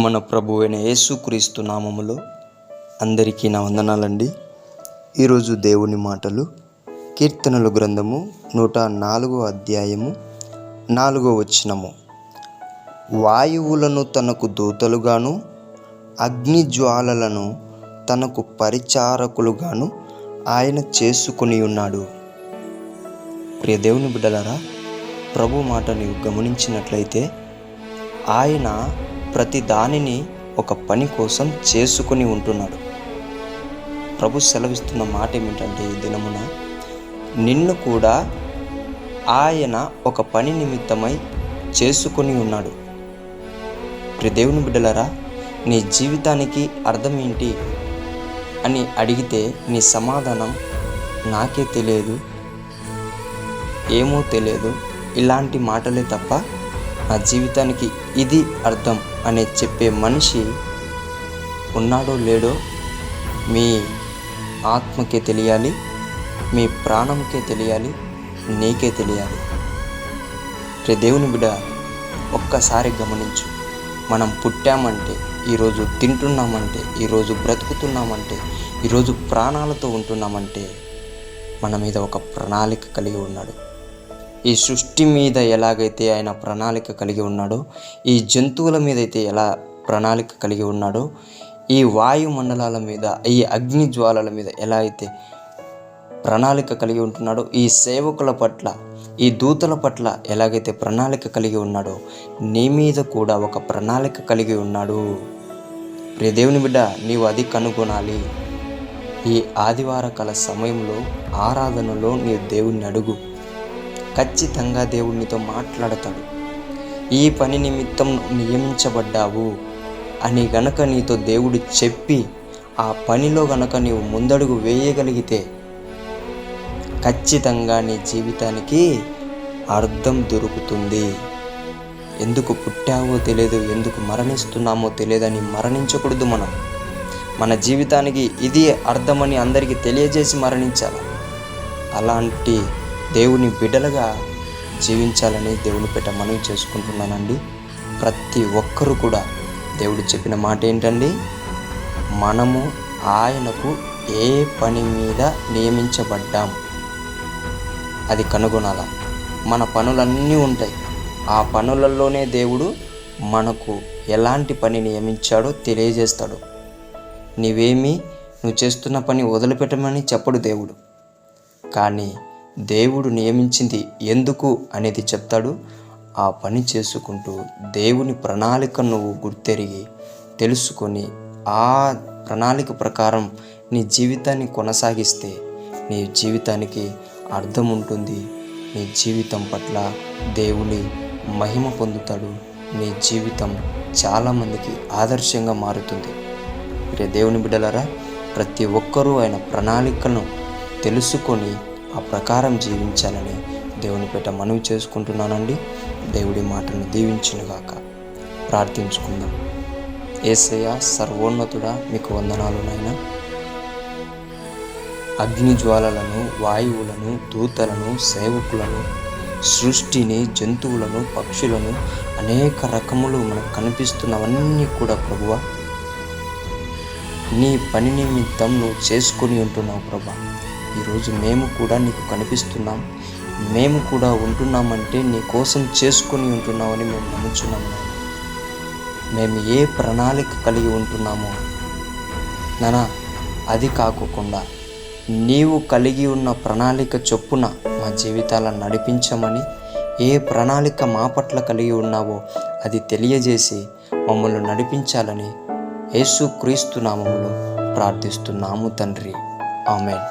మన ప్రభువైన యేసుక్రీస్తు నామములో అందరికీ నా వందనాలండి. ఈరోజు దేవుని మాటలు కీర్తనల గ్రంథము 104వ అధ్యాయము 4వ వచనము. వాయువులను తనకు దూతలుగాను అగ్ని జ్వాలలను తనకు పరిచారకులుగాను ఆయన చేసుకొని ఉన్నాడు. ప్రియ దేవుని బిడ్డలారా, ప్రభు మాట నీవు గమనించినట్లయితే ఆయన ప్రతి దానిని ఒక పని కోసం చేసుకొని ఉంటున్నాడు. ప్రభు సెలవిస్తున్న మాట ఏమిటంటే, ఈ దినమున నిన్ను కూడా ఆయన ఒక పని నిమిత్తమై చేసుకొని ఉన్నాడు. ప్రియ దేవుని బిడ్డలారా, నీ జీవితానికి అర్థం ఏంటి అని అడిగితే నీ సమాధానం నాకే తెలియదు, ఏమో తెలియదు, ఇలాంటి మాటలే తప్ప నా జీవితానికి ఇది అర్థం అనే చెప్పే మనిషి ఉన్నాడో లేడో మీ ఆత్మకే తెలియాలి, మీ ప్రాణంకే తెలియాలి, నీకే తెలియాలి. దేవుని బిడ్డ, ఒక్కసారి గమనించు. మనం పుట్టామంటే, ఈరోజు తింటున్నామంటే, ఈరోజు బ్రతుకుతున్నామంటే, ఈరోజు ప్రాణాలతో ఉంటున్నామంటే మన మీద ఒక ప్రణాళిక కలిగి ఉన్నాడు. ఈ సృష్టి మీద ఎలాగైతే ఆయన ప్రణాళిక కలిగి ఉన్నాడో, ఈ జంతువుల మీద అయితే ఎలా ప్రణాళిక కలిగి ఉన్నాడో, ఈ వాయుమండలాల మీద, ఈ అగ్ని జ్వాలల మీద ఎలా అయితే ప్రణాళిక కలిగి ఉంటున్నాడో, ఈ సేవకుల పట్ల, ఈ దూతల పట్ల ఎలాగైతే ప్రణాళిక కలిగి ఉన్నాడో, నీ మీద కూడా ఒక ప్రణాళిక కలిగి ఉన్నాడు. ప్రియ దేవుని బిడ్డ, నీవు అది కనుగొనాలి. ఈ ఆదివార కాల సమయంలో ఆరాధనలో నీవు దేవుణ్ణి అడుగు. ఖచ్చితంగా దేవునితో మాట్లాడతాడు. ఈ పని నిమిత్తం నియమించబడ్డావు అని గనక నీతో దేవుడు చెప్పి ఆ పనిలో గనక నీవు ముందడుగు వేయగలిగితే ఖచ్చితంగా నీ జీవితానికి అర్థం దొరుకుతుంది. ఎందుకు పుట్టావో తెలియదు, ఎందుకు మరణిస్తున్నామో తెలియదని మరణించకూడదు. మన జీవితానికి ఇది అర్థమని అందరికీ తెలియజేసి మరణించాలి. అలాంటి దేవుని బిడ్డలుగా జీవించాలని దేవుని పేట మనవి చేసుకుంటున్నానండి. ప్రతి ఒక్కరూ కూడా దేవుడు చెప్పిన మాట ఏంటండి, మనము ఆయనకు ఏ పని మీద నియమించబడ్డాం అది కనుగొనాల. మన పనులన్నీ ఉంటాయి. ఆ పనులలోనే దేవుడు మనకు ఎలాంటి పని నియమించాడో తెలియజేస్తాడు. నువ్వు చేస్తున్న పని వదిలిపెట్టమని చెప్పడు దేవుడు, కానీ దేవుడు నియమించింది ఎందుకు అనేది చెప్తాడు. ఆ పని చేసుకుంటూ దేవుని ప్రణాళిక నువ్వు గుర్తెరిగి తెలుసుకొని ఆ ప్రణాళిక ప్రకారం నీ జీవితాన్ని కొనసాగిస్తే నీ జీవితానికి అర్థం ఉంటుంది. నీ జీవితం పట్ల దేవుని మహిమ పొందుతాడు. నీ జీవితం చాలామందికి ఆదర్శంగా మారుతుంది. దేవుని బిడ్డలారా, ప్రతి ఒక్కరూ ఆయన ప్రణాళికను తెలుసుకొని ఆ ప్రకారం జీవించాలని దేవుని పేట మనవి చేసుకుంటున్నానండి. దేవుడి మాటను దీవించునుగాక. ప్రార్థించుకుందాం. యేసయ్య సర్వోన్నతుడా, మీకు వందనాలు నాయనా. అగ్ని జ్వాలలను, వాయువులను, దూతలను, సేవకులను, సృష్టిని, జంతువులను, పక్షులను, అనేక రకములు మనకు కనిపిస్తున్నవన్నీ కూడా ప్రభువా నీ పని నిమిత్తం నువ్వు చేసుకొని ఉంటున్నావు ప్రభా. ఈరోజు మేము కూడా నీకు కనిపిస్తున్నాం, మేము కూడా ఉంటున్నామంటే నీ కోసం చేసుకొని ఉంటున్నామని మేము నమ్ముచున్నాము. మేము ఏ ప్రణాళిక కలిగి ఉంటున్నామో నానా, అది కాకుండా నీవు కలిగి ఉన్న ప్రణాళిక చొప్పున మా జీవితాలను నడిపించమని, ఏ ప్రణాళిక మా పట్ల కలిగి ఉన్నావో అది తెలియజేసి మమ్మల్ని నడిపించాలని యేసుక్రీస్తు నామములో ప్రార్థిస్తున్నాము తండ్రి. ఆమేన్.